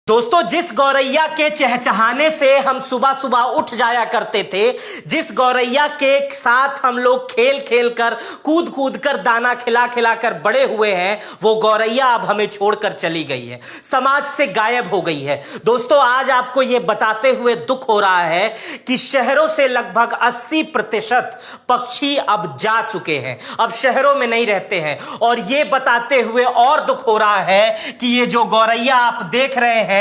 दोस्तों, जिस गौरैया के चहचहाने से हम सुबह सुबह उठ जाया करते थे, जिस गौरैया के साथ हम लोग खेल खेल कर कूद कूद कर दाना खिला खिला कर बड़े हुए हैं, वो गौरैया अब हमें छोड़कर चली गई है, समाज से गायब हो गई है। दोस्तों, आज आपको ये बताते हुए दुख हो रहा है कि शहरों से लगभग 80% पक्षी अब जा चुके हैं, अब शहरों में नहीं रहते हैं। और ये बताते हुए और दुख हो रहा है कि ये जो गौरैया आप देख रहे हैं,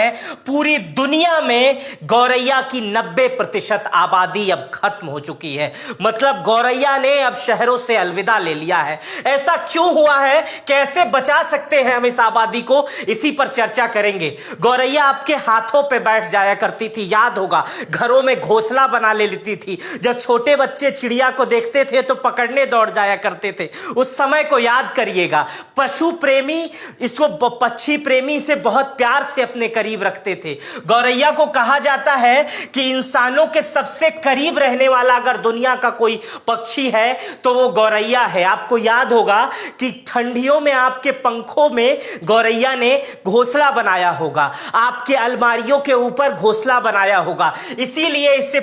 पूरी दुनिया में गौरैया की 90% आबादी अब खत्म हो चुकी है। मतलब गौरैया ने अब शहरों से अलविदा ले लिया है। ऐसा क्यों हुआ है, कैसे बचा सकते हैं हम इस आबादी को, इसी पर चर्चा करेंगे। गौरैया आपके हाथों पे बैठ जाया करती थी, याद होगा, घरों में घोंसला बना ले लेती थी। जब छोटे बच्चे चिड़िया को देखते थे तो पकड़ने दौड़ जाया करते थे। उस समय को याद करिएगा। पशु प्रेमी इसको पक्षी प्रेमी से बहुत प्यार से अपने करीब रखते थे। गौरैया को कहा जाता है कि इंसानों के सबसे करीब रहने वाला अगर दुनिया का कोई पक्षी है तो वो गौरैया है। आपको याद होगा कि ठंडियों में आपके पंखों में गौरैया ने घोंसला बनाया होगा, आपके अलमारियों के ऊपर घोंसला बनाया होगा। इसीलिए इसे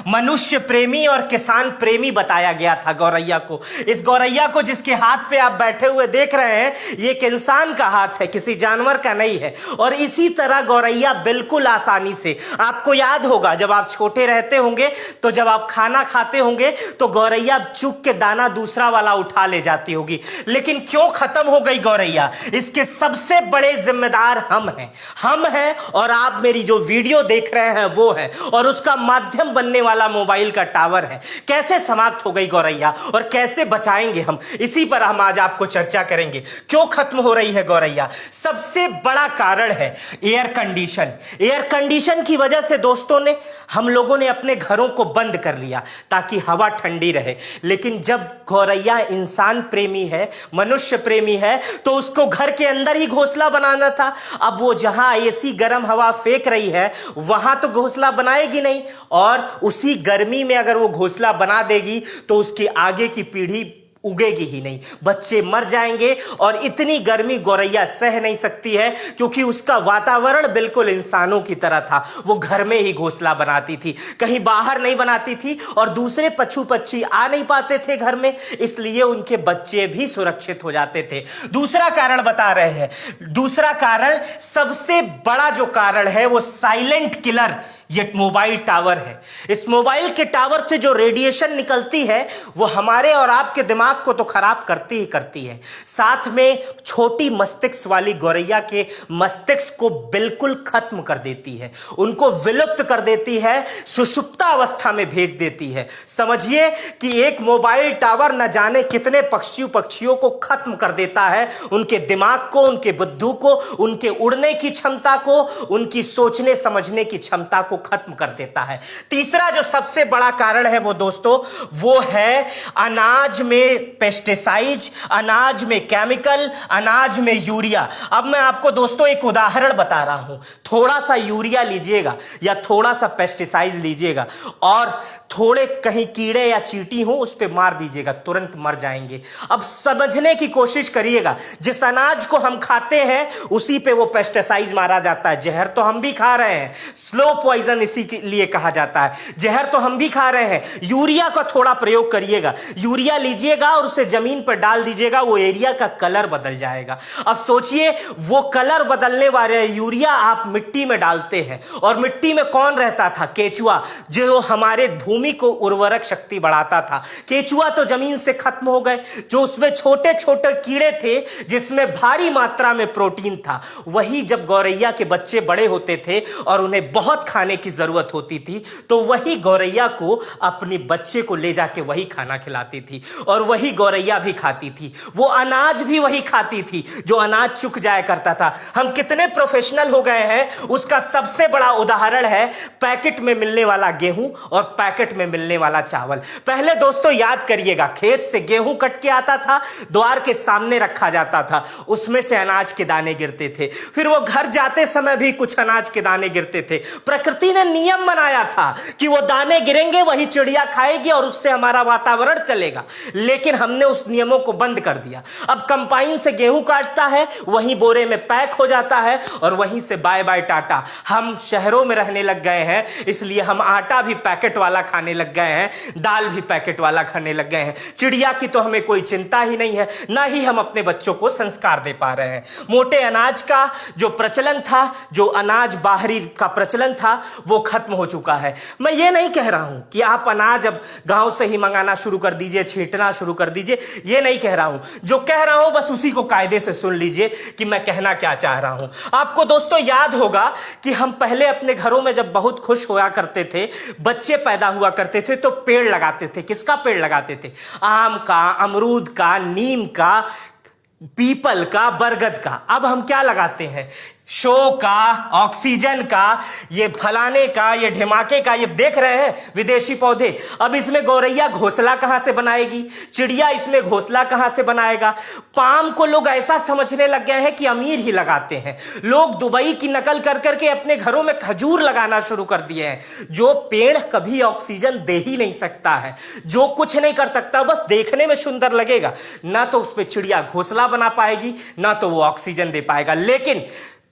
मनुष्य प्रेमी और किसान प्रेमी बताया गया था गौरैया को। इस गौरैया को जिसके हाथ पे आप बैठे हुए देख रहे हैं, ये एक इंसान का हाथ है, किसी जानवर का नहीं है। और इसी तरह गौरैया बिल्कुल आसानी से, आपको याद होगा जब आप छोटे रहते होंगे तो जब आप खाना खाते होंगे तो गौरैया चुग के दाना दूसरा वाला उठा ले जाती होगी। लेकिन क्यों खत्म हो गई गौरैया, इसके सबसे बड़े जिम्मेदार हम हैं और आप मेरी जो वीडियो देख रहे हैं वो है, और उसका माध्यम बनने वाला मोबाइल का टावर है। कैसे समाप्त हो गई गौरैया और कैसे बचाएंगे हम, इसी पर हम आज आपको चर्चा करेंगे। क्यों खत्म हो रही है गौरैया? सबसे बड़ा कारण है एयर कंडीशन। एयर कंडीशन की वजह से दोस्तों हम लोगों ने अपने घरों को बंद कर लिया ताकि हवा ठंडी रहे। लेकिन जब गौरैया इंसान प्रेमी है, मनुष्य प्रेमी है, तो उसको घर के अंदर ही घोंसला बनाना था। अब वो जहां एसी गर्म हवा फेंक रही है वहां तो घोंसला बनाएगी नहीं, और उसी गर्मी में अगर वो घोंसला बना देगी तो उसकी आगे की पीढ़ी उगेगी ही नहीं, बच्चे मर जाएंगे। और इतनी गर्मी गौरैया सह नहीं सकती है क्योंकि उसका वातावरण बिल्कुल इंसानों की तरह था। वो घर में ही घोंसला बनाती थी, कहीं बाहर नहीं बनाती थी, और दूसरे पशु पक्षी आ नहीं पाते थे घर में, इसलिए उनके बच्चे भी सुरक्षित हो जाते थे। दूसरा कारण बता रहे हैं, दूसरा कारण, सबसे बड़ा जो कारण है वो साइलेंट किलर, ये मोबाइल टावर है। इस मोबाइल के टावर से जो रेडिएशन निकलती है वो हमारे और आपके दिमाग को तो खराब करती ही करती है, साथ में छोटी मस्तिष्क वाली गौरैया के मस्तिष्क को बिल्कुल खत्म कर देती है, उनको विलुप्त कर देती है, सुषुप्ता अवस्था में भेज देती है। समझिए कि एक मोबाइल टावर न जाने कितने पक्षियों को खत्म कर देता है, उनके दिमाग को, उनके बुद्धि को, उनके उड़ने की क्षमता को, उनकी सोचने समझने की क्षमता को खत्म कर देता है। तीसरा जो सबसे बड़ा कारण है वो दोस्तों, वो है अनाज में पेस्टिसाइड, अनाज में केमिकल, अनाज में यूरिया। अब मैं आपको दोस्तों एक उदाहरण बता रहा हूं। थोड़ा सा यूरिया लीजिएगा या थोड़ा सा पेस्टिसाइड लीजिएगा और थोड़े कहीं कीड़े या चींटी हो उस पे मार दीजिएगा, तुरंत मर जाएंगे। अब समझने की कोशिश करिएगा, जिस अनाज को हम खाते हैं उसी पे वो पेस्टिसाइड मारा जाता है। जहर तो हम भी खा रहे हैं, स्लो पॉइजन इसी के लिए कहा जाता है, जहर तो हम भी खा रहे हैं। यूरिया का थोड़ा प्रयोग करिएगा, यूरिया लीजिएगा और उसे जमीन पर डाल दीजिएगा, वो एरिया का कलर बदल जाएगा। अब सोचिए, वो कलर बदलने वाले यूरिया आप मिट्टी में डालते हैं, और मिट्टी में कौन रहता था? केचुआ, जो हमारे भूमि को उर्वरक शक्ति बढ़ाता था। केचुआ तो जमीन से खत्म हो गए। जो उसमें छोटे छोटे कीड़े थे जिसमें भारी मात्रा में प्रोटीन था, वही जब गौरैया के बच्चे बड़े होते थे और उन्हें बहुत खाने की जरूरत होती थी तो वही गौरैया को अपने बच्चे को ले जाके वही खाना खिलाती थी, और वही गौरैया भी खाती थी। वो अनाज भी वही खाती थी जो अनाज चुक जाया करता था। हम कितने प्रोफेशनल हो गए हैं, उसका सबसे बड़ा उदाहरण है पैकेट में मिलने वाला गेहूं और पैकेट में मिलने वाला चावल। पहले दोस्तों याद करिएगा, खेत से गेहूं कट के आता था, द्वार के सामने रखा जाता था, उसमें से अनाज के दाने गिरते थे। फिर वो घर जाते समय भी कुछ अनाज के दाने गिरते थे। प्रकृति प्रकृति ने नियम बनाया था कि वो दाने गिरेंगे वही चिड़िया खाएगी और उससे हमारा वातावरण चलेगा, लेकिन हमने उस नियमों को बंद कर दिया। अब कंपाइन से गेहूं काटता है, वहीं बोरे में पैक हो जाता है और वहीं से बाय बाय टाटा। हम शहरों में रहने लग गए हैं, इसलिए हम आटा भी पैकेट वाला खाने लग गए हैं, दाल भी पैकेट वाला खाने लग गए हैं। चिड़िया की तो हमें कोई चिंता ही नहीं है, ना ही हम अपने बच्चों को संस्कार दे पा रहे हैं। मोटे अनाज का जो प्रचलन था, जो अनाज बाहरी का प्रचलन था, वो खत्म हो चुका है। मैं ये नहीं कह रहा हूं कि आप अनाज अब गांव से ही मंगाना शुरू कर दीजिए, छींटना शुरू कर दीजिए, ये नहीं कह रहा हूं। जो कह रहा हूं बस उसी को कायदे से सुन लीजिए कि मैं कहना क्या चाह रहा हूं। आपको दोस्तों याद होगा कि हम पहले अपने घरों में जब बहुत खुश होया करते थे, बच्चे पैदा हुआ करते थे, तो पेड़ लगाते थे। किसका पेड़ लगाते थे? आम का, अमरूद का, नीम का, पीपल का, बरगद का। अब हम क्या लगाते हैं? शो का, ऑक्सीजन का, ये फलाने का, ये ढिमाके का, ये देख रहे हैं विदेशी पौधे। अब इसमें गौरैया घोंसला कहां से बनाएगी? चिड़िया इसमें घोंसला कहां से बनाएगा? पाम को लोग ऐसा समझने लग गए हैं कि अमीर ही लगाते हैं। लोग दुबई की नकल कर करके अपने घरों में खजूर लगाना शुरू कर दिए हैं। जो पेड़ कभी ऑक्सीजन दे ही नहीं सकता है, जो कुछ नहीं कर सकता, बस देखने में सुंदर लगेगा, ना तो उस पर चिड़िया घोंसला बना पाएगी, ना तो वो ऑक्सीजन दे पाएगा। लेकिन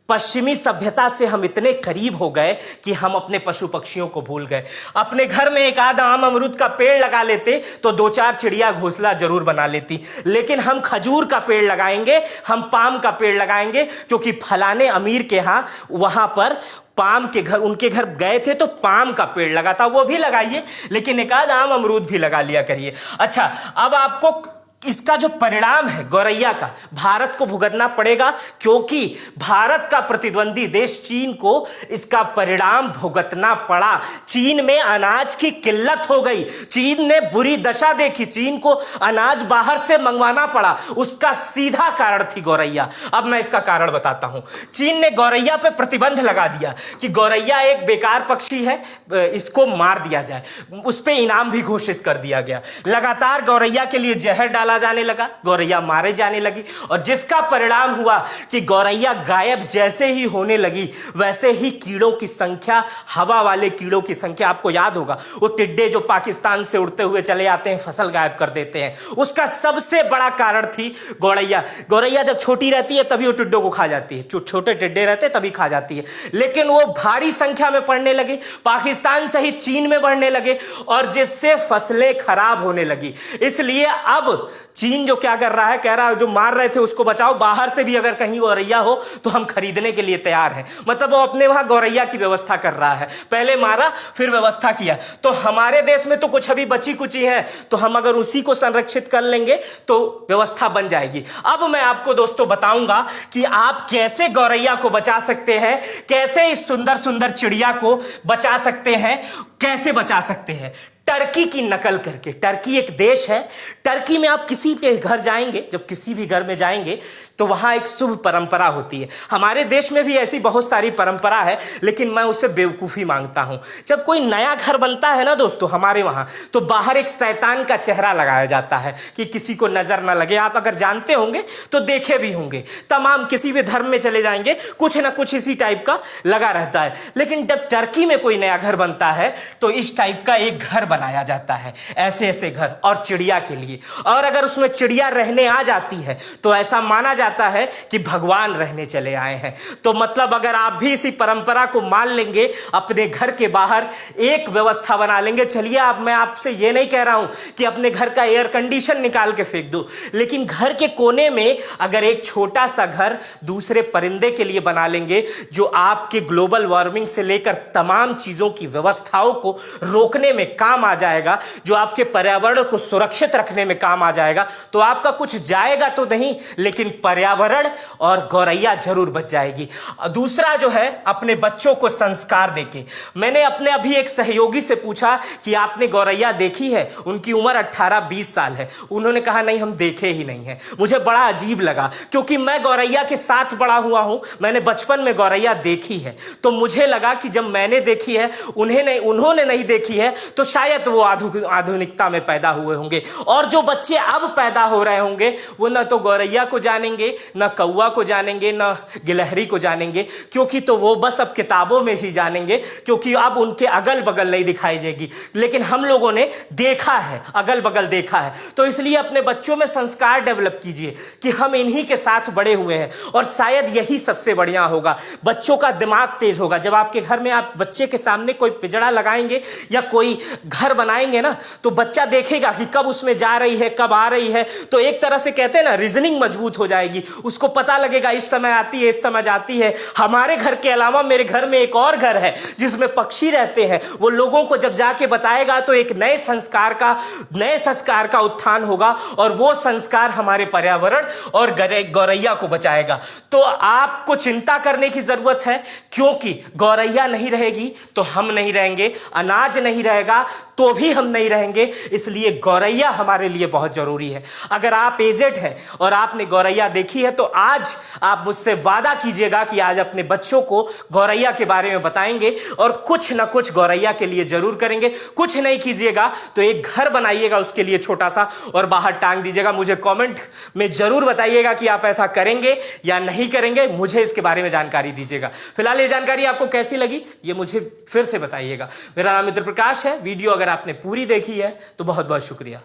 पश्चिमी सभ्यता से हम इतने करीब हो गए कि हम अपने पशु पक्षियों को भूल गए। अपने घर में एक आध आम अमरूद का पेड़ लगा लेते तो दो चार चिड़िया घोंसला जरूर बना लेती, लेकिन हम खजूर का पेड़ लगाएंगे, हम पाम का पेड़ लगाएंगे, क्योंकि फलाने अमीर के यहाँ वहां पर पाम के घर, उनके घर गए थे तो पाम का पेड़ लगा था। वो भी लगाइए, लेकिन एक आध आम अमरूद भी लगा लिया करिए। अच्छा, अब आपको इसका जो परिणाम है गौरैया का, भारत को भुगतना पड़ेगा, क्योंकि भारत का प्रतिद्वंदी देश चीन को इसका परिणाम भुगतना पड़ा। चीन में अनाज की किल्लत हो गई, चीन ने बुरी दशा देखी, चीन को अनाज बाहर से मंगवाना पड़ा। उसका सीधा कारण थी गौरैया। अब मैं इसका कारण बताता हूं। चीन ने गौरैया पे प्रतिबंध लगा दिया कि गौरैया एक बेकार पक्षी है, इसको मार दिया जाए। उस पे इनाम भी घोषित कर दिया गया। लगातार गौरैया के लिए जहर डाला जाने लगा, गौरैया मारे जाने लगी, और जिसका परिणाम हुआ कि गौरैया गायब जैसे ही होने लगी, वैसे ही कीड़ों की संख्या, हवा वाले कीड़ों की संख्या, आपको याद होगा वो टिड्डे जो पाकिस्तान से उड़ते हुए चले आते हैं, फसल गायब कर देते हैं, उसका सबसे बड़ा कारण थी गौरैया। गौरैया जब छोटी रहती है तभी वो टिड्डों को खा जाती है, जो छोटे टिड्डे रहते तभी खा जाती है, लेकिन वो भारी संख्या में पड़ने लगे, पाकिस्तान सहित चीन में बढ़ने लगे, और जिससे फसलें खराब होने लगी। इसलिए अब चीन जो क्या कर रहा है, कह रहा है जो मार रहे थे उसको बचाओ, बाहर से भी अगर कहीं गौरैया हो तो हम खरीदने के लिए तैयार हैं। मतलब वो अपने वहां गौरैया की व्यवस्था कर रहा है, पहले मारा फिर व्यवस्था किया। तो हमारे देश में तो कुछ अभी बची कुची है, तो हम अगर उसी को संरक्षित कर लेंगे तो व्यवस्था बन जाएगी। अब मैं आपको दोस्तों बताऊंगा कि आप कैसे गौरैया को बचा सकते हैं, कैसे इस सुंदर सुंदर चिड़िया को बचा सकते हैं, कैसे बचा सकते हैं। टर्की की नकल करके, टर्की एक देश है, टर्की में आप किसी के घर जाएंगे, जब किसी भी घर में जाएंगे तो वहां एक शुभ परंपरा होती है। हमारे देश में भी ऐसी बहुत सारी परंपरा है, लेकिन मैं उसे बेवकूफ़ी मांगता हूं। जब कोई नया घर बनता है ना दोस्तों हमारे वहां, तो बाहर एक शैतान का चेहरा लगाया जाता है कि किसी को नजर ना लगे। आप अगर जानते होंगे तो देखे भी होंगे, तमाम किसी भी धर्म में चले जाएंगे कुछ ना कुछ इसी टाइप का लगा रहता है। लेकिन जब टर्की में कोई नया घर बनता है तो इस टाइप का एक घर बनाया जाता है, ऐसे ऐसे घर, और चिड़िया के लिए। और अगर उसमें चिड़िया रहने आ जाती है तो ऐसा माना जाता है कि भगवान रहने चले आए हैं। तो मतलब अगर आप भी इसी परंपरा को मान लेंगे, अपने घर के बाहर एक व्यवस्था बना लेंगे। चलिए, अब मैं आपसे ये नहीं कह रहा हूं कि अपने घर का एयर कंडीशन निकाल के फेंक दो, लेकिन घर के कोने में अगर एक छोटा सा घर दूसरे परिंदे के लिए बना लेंगे, जो आपके ग्लोबल वार्मिंग से लेकर तमाम चीजों की व्यवस्थाओं को रोकने में काम आ जाएगा, जो आपके पर्यावरण को सुरक्षित रखने में काम आ जाएगा, तो आपका कुछ जाएगा तो नहीं, लेकिन पर्यावरण और गौरैया जरूर बच जाएगी। दूसरा जो है, अपने बच्चों को संस्कार देके। मैंने अपने अभी एक सहयोगी से पूछा कि आपने गौरैया देखी है? उनकी उम्र 18-20 साल है। उन्होंने कहा नहीं, हम देखे ही नहीं है। मुझे बड़ा अजीब लगा, क्योंकि मैं गौरैया के साथ बड़ा हुआ हूं, मैंने बचपन में गौरैया देखी है। तो मुझे लगा कि जब मैंने देखी है, उन्होंने नहीं देखी है, तो शायद शायद वो आधुनिकता में पैदा हुए होंगे। और जो बच्चे अब पैदा हो रहे होंगे वो न तो गौरैया को जानेंगे, न कौवा को जानेंगे, न गिलहरी को जानेंगे, क्योंकि तो वो बस अब किताबों में ही जानेंगे, क्योंकि अब उनके अगल बगल नहीं दिखाई देगी। लेकिन हम लोगों ने देखा है, अगल बगल देखा है। तो इसलिए अपने बच्चों में संस्कार डेवलप कीजिए कि हम इन्हीं के साथ बड़े हुए हैं, और शायद यही सबसे बढ़िया होगा। बच्चों का दिमाग तेज होगा। जब आपके घर में आप बच्चे के सामने कोई पिंजड़ा लगाएंगे या कोई घर बनाएंगे ना, तो बच्चा देखेगा कि कब उसमें जा रही है, कब आ रही है। तो एक तरह से कहते हैं ना, रीजनिंग मजबूत हो जाएगी। उसको पता लगेगा इस समय आती है, इस समय जाती है। हमारे घर के अलावा मेरे घर में एक और घर है जिसमें पक्षी रहते हैं। वो लोगों को जब जाके बताएगा तो एक नए संस्कार का उत्थान होगा, और वो संस्कार हमारे पर्यावरण और गौरैया को बचाएगा। तो आपको चिंता करने की जरूरत है, क्योंकि गौरैया नहीं रहेगी तो हम नहीं रहेंगे, अनाज नहीं रहेगा तो भी हम नहीं रहेंगे। इसलिए गौरैया हमारे लिए बहुत जरूरी है। अगर आप एजेड हैं और आपने गौरैया देखी है तो आज आप मुझसे वादा कीजिएगा कि आज अपने बच्चों को गौरैया के बारे में बताएंगे, और कुछ ना कुछ गौरैया के लिए जरूर करेंगे। कुछ नहीं कीजिएगा तो एक घर बनाइएगा उसके लिए छोटा सा, और बाहर टांग दीजिएगा। मुझे कमेंट में जरूर बताइएगा कि आप ऐसा करेंगे या नहीं करेंगे। मुझे इसके बारे में जानकारी दीजिएगा। फिलहाल ये जानकारी आपको कैसी लगी ये मुझे फिर से बताइएगा। मेरा नाम मित्र प्रकाश है। वीडियो अगर आपने पूरी देखी है तो बहुत बहुत शुक्रिया।